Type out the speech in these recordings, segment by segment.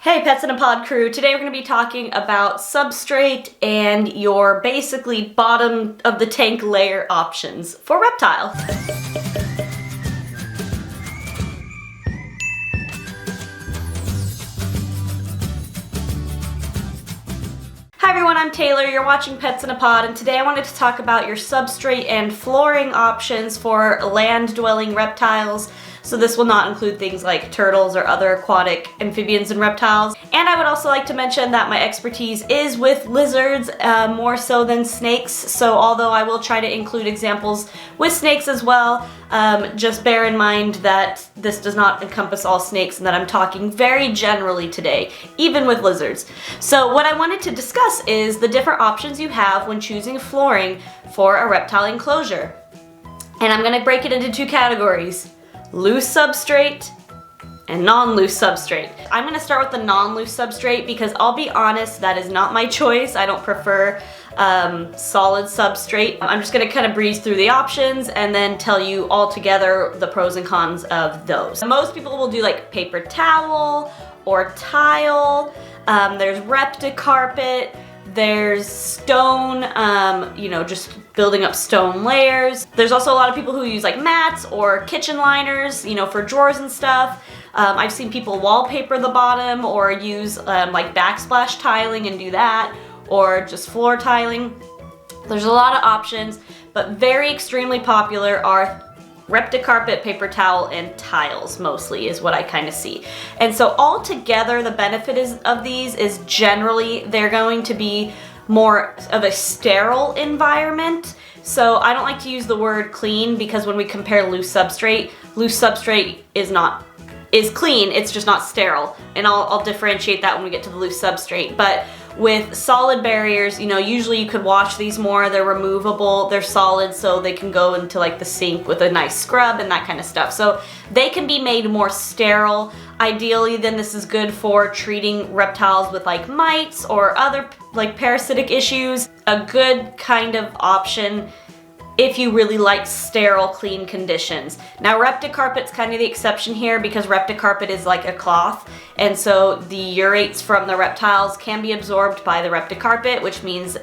Hey Pets in a Pod crew, today we're going to be talking about substrate and your basically bottom of the tank layer options for Reptile. Hi everyone, I'm Taylor, you're watching Pets in a Pod, and today I wanted to talk about your substrate and flooring options for land-dwelling reptiles. So this will not include things like turtles or other aquatic amphibians and reptiles. And I would also like to mention that my expertise is with lizards more so than snakes. So although I will try to include examples with snakes as well, just bear in mind that this does not encompass all snakes and that I'm talking very generally today, even with lizards. So what I wanted to discuss is the different options you have when choosing flooring for a reptile enclosure. And I'm going to break it into two categories: loose substrate and non-loose substrate. I'm going to start with the non-loose substrate because I'll be honest, that is not my choice. I don't prefer solid substrate. I'm just going to kind of breeze through the options and then tell you all together the pros and cons of those. Most people will do like paper towel or tile. There's Repticarpet. There's stone, just building up stone layers. There's also a lot of people who use like mats or kitchen liners, for drawers and stuff. I've seen people wallpaper the bottom or use like backsplash tiling and do that, or just floor tiling. There's a lot of options, but very extremely popular are Repticarpet, paper towel, and tiles mostly is what I kind of see. And so all together, the benefit of these is generally they're going to be more of a sterile environment. So I don't like to use the word clean because when we compare loose substrate is clean, it's just not sterile. And I'll differentiate that when we get to the loose substrate. But with solid barriers, usually you could wash these more. They're removable, they're solid, so they can go into like the sink with a nice scrub and that kind of stuff. So they can be made more sterile. Ideally, then this is good for treating reptiles with like mites or other like parasitic issues. A good kind of option if you really like sterile, clean conditions. Now, Repticarpet's kind of the exception here because Repticarpet is like a cloth, and so the urates from the reptiles can be absorbed by the Repticarpet, which means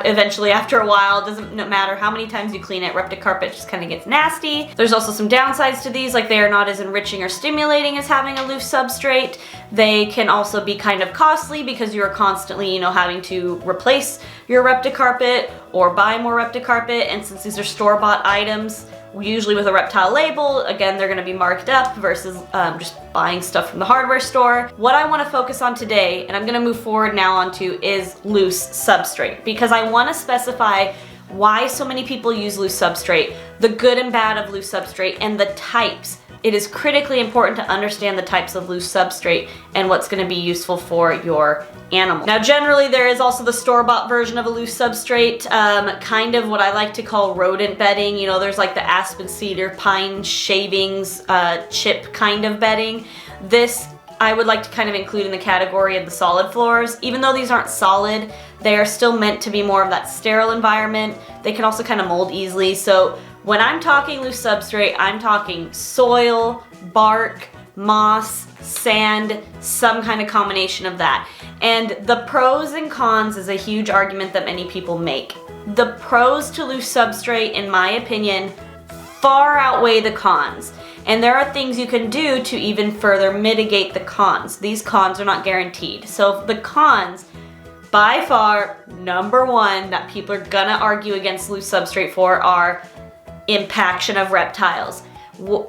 eventually after a while, it doesn't matter how many times you clean it, Repticarpet just kind of gets nasty. There's also some downsides to these, like they are not as enriching or stimulating as having a loose substrate. They can also be kind of costly because you are constantly, having to replace your Repticarpet or buy more Repticarpet, and since these are store-bought items, usually with a reptile label, again, they're going to be marked up versus just buying stuff from the hardware store. What I want to focus on today, and I'm going to move forward now onto, is loose substrate, because I want to specify why so many people use loose substrate, the good and bad of loose substrate, and the types. It is critically important to understand the types of loose substrate and what's going to be useful for your animal. Now, generally, there is also the store-bought version of a loose substrate, kind of what I like to call rodent bedding. There's like the aspen, cedar, pine shavings, chip kind of bedding. This I would like to kind of include in the category of the solid floors. Even though these aren't solid, they are still meant to be more of that sterile environment. They can also kind of mold easily. So when I'm talking loose substrate, I'm talking soil, bark, moss, sand, some kind of combination of that. And the pros and cons is a huge argument that many people make. The pros to loose substrate, in my opinion, far outweigh the cons. And there are things you can do to even further mitigate the cons. These cons are not guaranteed. So the cons, by far, number one that people are gonna argue against loose substrate for are impaction of reptiles.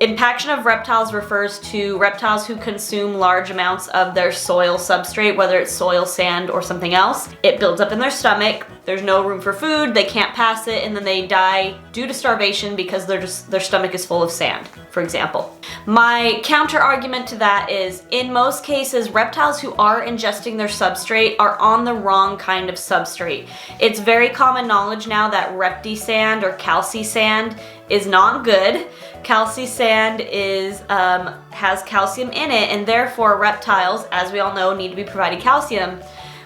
Impaction of reptiles refers to reptiles who consume large amounts of their soil substrate, whether it's soil, sand, or something else. It builds up in their stomach. There's no room for food. They can't pass it, and then they die due to starvation because their stomach is full of sand, for example. My counter argument to that is, in most cases, reptiles who are ingesting their substrate are on the wrong kind of substrate. It's very common knowledge now that Repti sand or calci sand is not good. Calci sand has calcium in it, and therefore reptiles, as we all know, need to be provided calcium.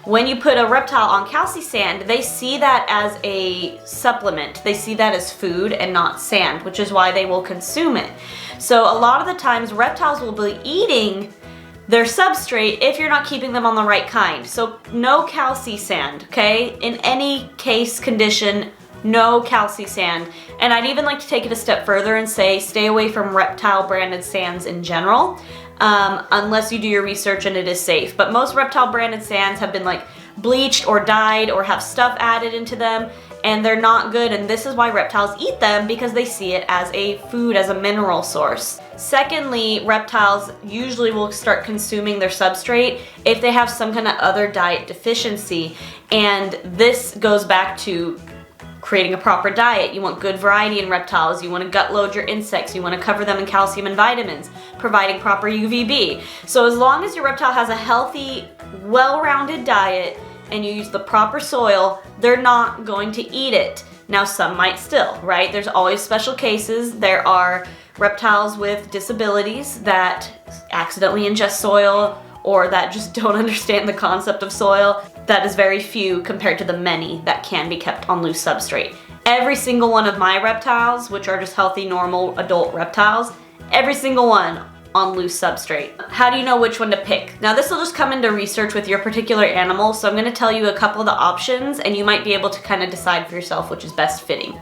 When you put a reptile on calci sand, they see that as a supplement. They see that as food and not sand, which is why they will consume it. So a lot of the times reptiles will be eating their substrate if you're not keeping them on the right kind. So no calci sand, okay? In any case condition, no calci sand. And I'd even like to take it a step further and say stay away from Reptile branded sands in general, unless you do your research and it is safe. But most Reptile branded sands have been like bleached or dyed or have stuff added into them, and they're not good, and this is why reptiles eat them, because they see it as a food, as a mineral source. Secondly, reptiles usually will start consuming their substrate if they have some kind of other diet deficiency, and this goes back to creating a proper diet. You want good variety in reptiles, you want to gut load your insects, you want to cover them in calcium and vitamins, providing proper UVB. So as long as your reptile has a healthy, well-rounded diet, and you use the proper soil, they're not going to eat it. Now some might still, right? There's always special cases. There are reptiles with disabilities that accidentally ingest soil or that just don't understand the concept of soil. That is very few compared to the many that can be kept on loose substrate. Every single one of my reptiles, which are just healthy, normal, adult reptiles, every single one on loose substrate. How do you know which one to pick? Now this will just come into research with your particular animal, so I'm going to tell you a couple of the options and you might be able to kind of decide for yourself which is best fitting.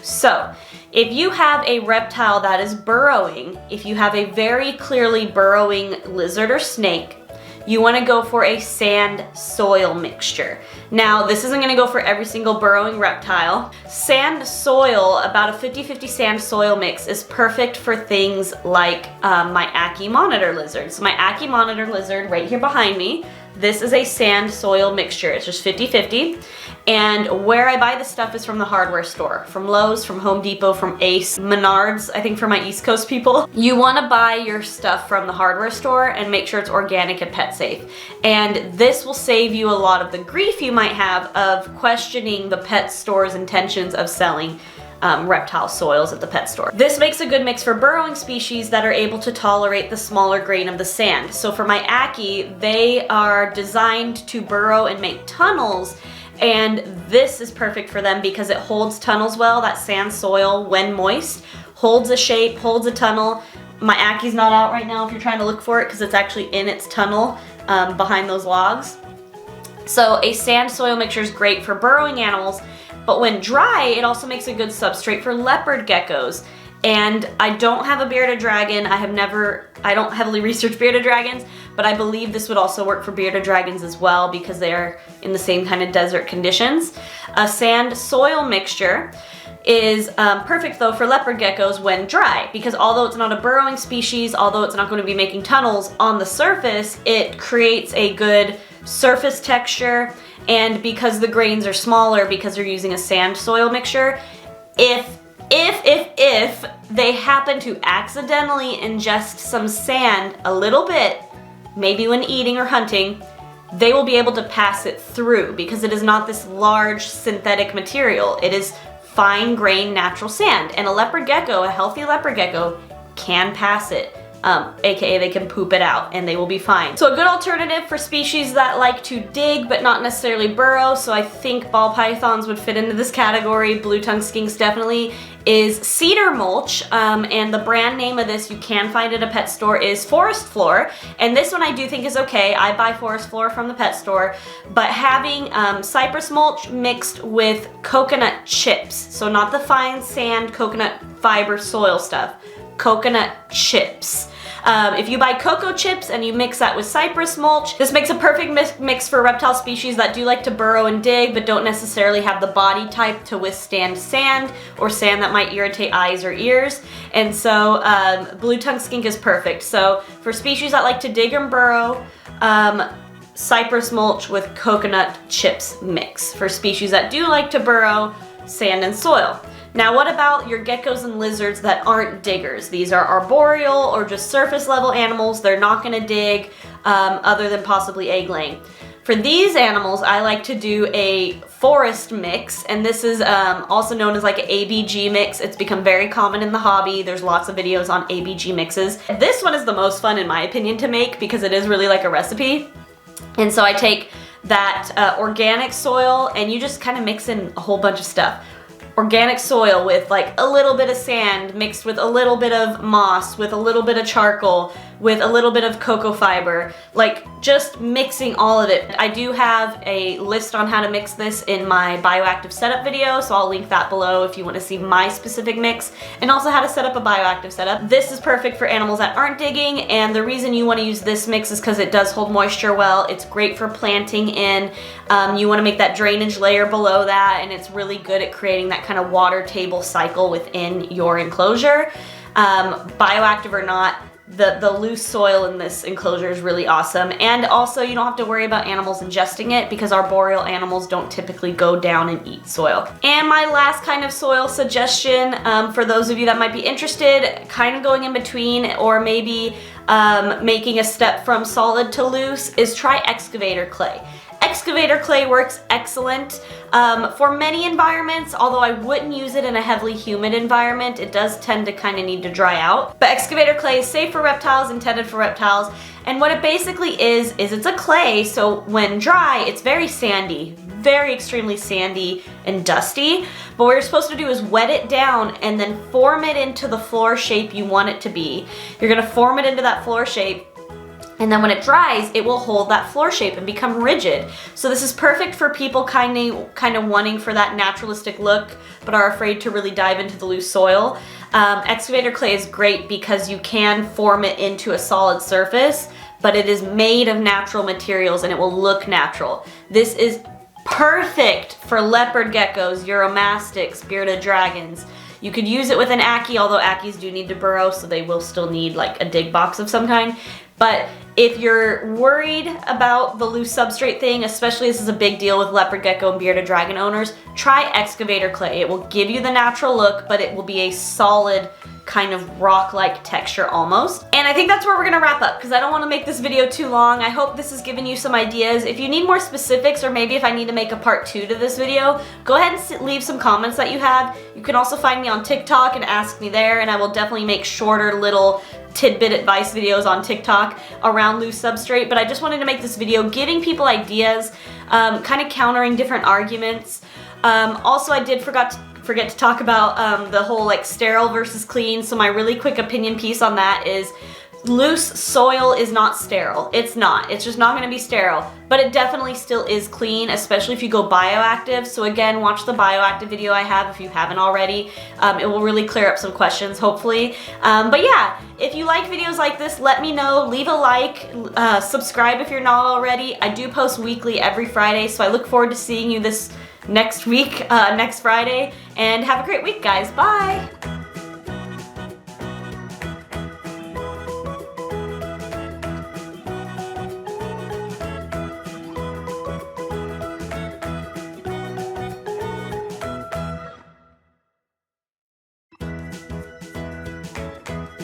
So if you have a reptile that is burrowing, if you have a very clearly burrowing lizard or snake, you want to go for a sand soil mixture. Now this isn't going to go for every single burrowing reptile. Sand soil, about a 50-50 sand soil mix, is perfect for things like my Ackie monitor lizard. So my Ackie monitor lizard right here behind me, this is a sand soil mixture. It's just 50-50. And where I buy this stuff is from the hardware store, from Lowe's, from Home Depot, from Ace, Menards, I think for my East Coast people. You want to buy your stuff from the hardware store and make sure it's organic and pet safe. And this will save you a lot of the grief you might have of questioning the pet store's intentions of selling reptile soils at the pet store. This makes a good mix for burrowing species that are able to tolerate the smaller grain of the sand. So for my Ackie, they are designed to burrow and make tunnels, and this is perfect for them because it holds tunnels well. That sand soil, when moist, holds a shape, holds a tunnel. My Akkie's not out right now if you're trying to look for it because it's actually in its tunnel behind those logs. So a sand soil mixture is great for burrowing animals, but when dry, it also makes a good substrate for leopard geckos. And I don't have a bearded dragon. I don't heavily research bearded dragons, but I believe this would also work for bearded dragons as well because they are in the same kind of desert conditions. A sand soil mixture is perfect though for leopard geckos when dry, because although it's not a burrowing species, although it's not going to be making tunnels on the surface, it creates a good surface texture. And because the grains are smaller, because they're using a sand soil mixture, if they happen to accidentally ingest some sand a little bit, maybe when eating or hunting, they will be able to pass it through because it is not this large synthetic material. It is fine grained natural sand, and a leopard gecko, a healthy leopard gecko, can pass it. AKA they can poop it out and they will be fine. So a good alternative for species that like to dig but not necessarily burrow, so I think ball pythons would fit into this category, blue-tongued skinks definitely, is cedar mulch, and the brand name of this you can find at a pet store is Forest Floor, and this one I do think is okay. I buy Forest Floor from the pet store, but having cypress mulch mixed with coconut chips, so not the fine sand coconut fiber soil stuff, coconut chips. If you buy cocoa chips and you mix that with cypress mulch, this makes a perfect mix for reptile species that do like to burrow and dig but don't necessarily have the body type to withstand sand or sand that might irritate eyes or ears. And so blue-tongued skink is perfect. So for species that like to dig and burrow, cypress mulch with coconut chips mix. For species that do like to burrow, sand and soil. Now what about your geckos and lizards that aren't diggers? These are arboreal or just surface level animals. They're not going to dig other than possibly egg laying. For these animals, I like to do a forest mix, and this is also known as like an ABG mix. It's become very common in the hobby. There's lots of videos on ABG mixes. This one is the most fun in my opinion to make because it is really like a recipe. And so I take that organic soil and you just kind of mix in a whole bunch of stuff. Organic soil with like a little bit of sand mixed with a little bit of moss, with a little bit of charcoal, with a little bit of cocoa fiber, like just mixing all of it. I do have a list on how to mix this in my bioactive setup video, so I'll link that below if you want to see my specific mix, and also how to set up a bioactive setup. This is perfect for animals that aren't digging, and the reason you want to use this mix is because it does hold moisture well. It's great for planting in. You want to make that drainage layer below that, and it's really good at creating that kind of water table cycle within your enclosure. Bioactive or not, the loose soil in this enclosure is really awesome, and also you don't have to worry about animals ingesting it because arboreal animals don't typically go down and eat soil. And my last kind of soil suggestion, for those of you that might be interested, kind of going in between or maybe making a step from solid to loose, is try excavator clay. Excavator clay works excellent for many environments, although I wouldn't use it in a heavily humid environment. It does tend to kind of need to dry out. But excavator clay is safe for reptiles, intended for reptiles, and what it basically is it's a clay, so when dry, it's very sandy, very extremely sandy and dusty. But what you're supposed to do is wet it down and then form it into the floor shape you want it to be. You're gonna form it into that floor shape, and then when it dries, it will hold that floor shape and become rigid. So this is perfect for people kind of wanting for that naturalistic look, but are afraid to really dive into the loose soil. Excavator clay is great because you can form it into a solid surface, but it is made of natural materials and it will look natural. This is perfect for leopard geckos, uromastyx, bearded dragons. You could use it with an Ackie, although Ackies do need to burrow, so they will still need like a dig box of some kind. But if you're worried about the loose substrate thing, especially this is a big deal with leopard gecko and bearded dragon owners, try excavator clay. It will give you the natural look, but it will be a solid kind of rock-like texture almost. And I think that's where we're gonna wrap up because I don't want to make this video too long. I hope this has given you some ideas. If you need more specifics, or maybe if I need to make a part 2 to this video, go ahead and leave some comments that you have. You can also find me on TikTok and ask me there, and I will definitely make shorter little tidbit advice videos on TikTok around loose substrate. But I just wanted to make this video giving people ideas, kind of countering different arguments. Also, I did forget to talk about the whole like sterile versus clean. So my really quick opinion piece on that is loose soil is not sterile. It's not. It's just not going to be sterile. But it definitely still is clean, especially if you go bioactive. So again, watch the bioactive video I have if you haven't already. It will really clear up some questions, hopefully. But yeah, if you like videos like this, let me know. Leave a like. Subscribe if you're not already. I do post weekly every Friday, so I look forward to seeing you this next week, next Friday. And have a great week, guys. Bye!